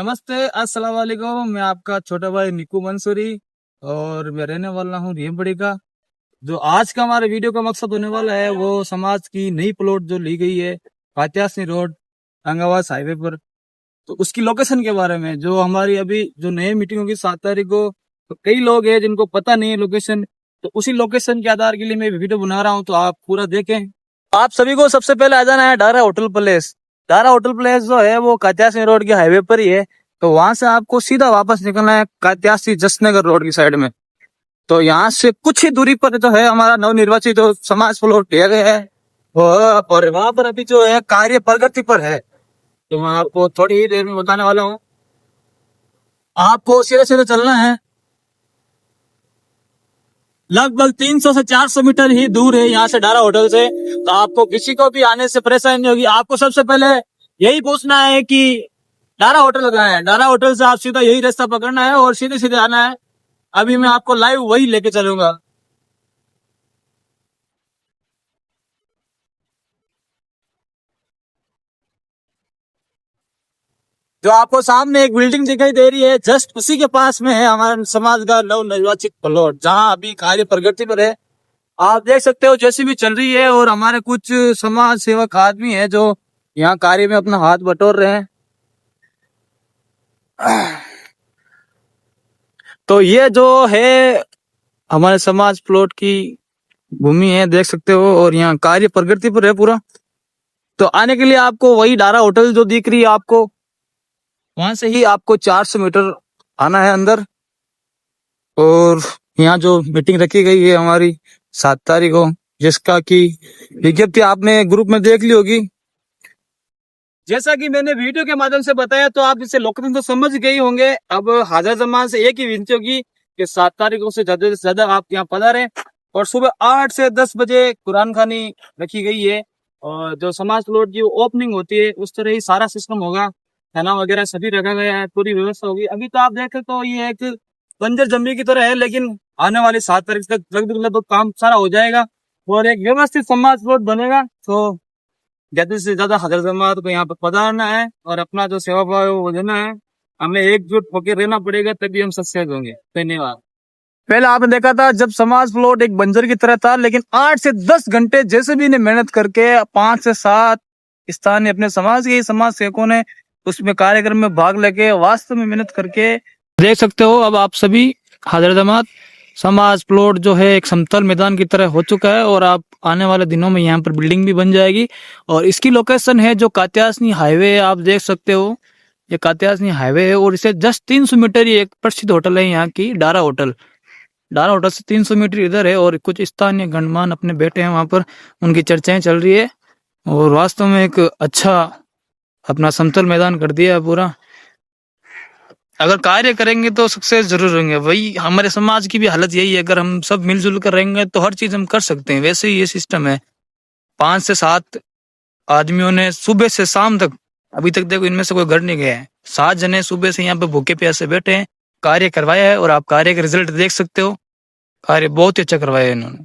नमस्ते, अस्सलाम वालेकुम। मैं आपका छोटा भाई निकू मंसूरी और मैं रहने वाला हूँ रीमबड़ी का। जो आज का हमारे वीडियो का मकसद होने वाला है वो समाज की नई प्लॉट जो ली गई है कात्यासनी रोड अंगावास हाईवे पर, तो उसकी लोकेशन के बारे में जो हमारी अभी जो नई मीटिंग होगी 7 तारीख को, तो कई लोग हैं जिनको पता नहीं है लोकेशन, तो उसी लोकेशन के आधार के लिए मैं वीडियो बना रहा हूँ, तो आप पूरा देखें। आप सभी को सबसे पहले आ जाना है डारा होटल प्लेस। डारा होटल प्लेस जो है वो कात्यासनी रोड के हाईवे पर ही है, तो वहां से आपको सीधा वापस निकलना है कात्यासी जसनगर रोड की साइड में। तो यहाँ से कुछ ही दूरी पर जो है हमारा नवनिर्वाचित जो समाज प्लॉट लिया गया है और वहां पर अभी जो है कार्य प्रगति पर है, तो मैं आपको थोड़ी ही देर में बताने वाला हूँ। आपको सीधे सीधे चलना है, लगभग 300 से 400 मीटर ही दूर है यहाँ से डारा होटल से। तो आपको किसी को भी आने से परेशानी नहीं होगी। आपको सबसे पहले यही पूछना है कि डारा होटल कहाँ है। डारा होटल से आप सीधा यही रास्ता पकड़ना है और सीधे सीधे आना है। अभी मैं आपको लाइव वही लेके चलूंगा। जो आपको सामने एक बिल्डिंग दिखाई दे रही है, जस्ट उसी के पास में है हमारे समाज का नव निर्वाचित प्लॉट, जहाँ अभी कार्य प्रगति पर है। आप देख सकते हो जैसी भी चल रही है और हमारे कुछ समाज सेवक आदमी है जो यहाँ कार्य में अपना हाथ बटोर रहे हैं। तो ये जो है हमारे समाज प्लॉट की भूमि है, देख सकते हो, और यहाँ कार्य प्रगति पर है पूरा। तो आने के लिए आपको वही डारा होटल जो दिख रही है आपको, वहां से ही आपको 400 मीटर आना है अंदर। और यहाँ जो मीटिंग रखी गई है हमारी 7 तारीख को, जिसका कि विज्ञप्ति आपने ग्रुप में देख ली होगी। जैसा कि मैंने वीडियो के माध्यम से बताया, तो आप इसे लोकेशन तो समझ गए होंगे। अब हाजिर जमान से एक ही विनती होगी कि 7 तारीख से ज्यादा आप यहाँ पधारें। और सुबह 8 से 10 बजे कुरान खानी रखी गई है और जो समाज प्लॉट की ओपनिंग होती है उस तरह ही सारा सिस्टम होगा। खाना वगैरह सभी रखा गया है, पूरी व्यवस्था होगी। अभी तो आप देखें तो ये एक बंजर जमीन की तरह है, लेकिन आने वाली 7 तारीख तक लगभग काम सारा हो जाएगा और एक व्यवस्थित समाज प्लॉट बनेगा। तो ज्यादा से ज्यादा हजर जमात को यहाँ पर पधारना है और अपना जो सेवा भाव है वो देना है। हमें एकजुट होकर रहना पड़ेगा, तभी हम सक्सेस होंगे। धन्यवाद। पहले आपने देखा था जब समाज प्लॉट एक बंजर की तरह था, लेकिन 8 से 10 घंटे जैसे भी ने मेहनत करके 5 से 7 स्थानीय अपने समाज के समाज सेवकों ने उसमें कार्यक्रम में भाग लेके वास्तव में मेहनत करके देख सकते हो। अब आप सभी हाजिर जमात समाज प्लॉट जो है एक समतल मैदान की तरह हो चुका है और आप आने वाले दिनों में यहाँ पर बिल्डिंग भी बन जाएगी। और इसकी लोकेशन है जो कात्यासनी हाईवे, आप देख सकते हो ये कात्यासनी हाईवे है और इसे जस्ट 300 मीटर ही एक प्रसिद्ध होटल है यहाँ की डारा होटल। डारा होटल से 300 मीटर इधर है और कुछ स्थानीय गणमान्य अपने बैठे हैं वहां पर, उनकी चर्चाएं चल रही है और वास्तव में एक अच्छा अपना समतल मैदान कर दिया है पूरा। अगर कार्य करेंगे तो सक्सेस जरूर होंगे। वही हमारे समाज की भी हालत यही है, अगर हम सब मिलजुल कर रहेंगे तो हर चीज हम कर सकते हैं। वैसे ही ये सिस्टम है। 5 से 7 आदमियों ने सुबह से शाम तक, अभी तक देखो इनमें से कोई घर नहीं गया है, 7 जने सुबह से यहाँ पे भूखे प्यासे बैठे हैं, कार्य करवाया है और आप कार्य का रिजल्ट देख सकते हो। कार्य बहुत ही अच्छा करवाया है इन्होंने।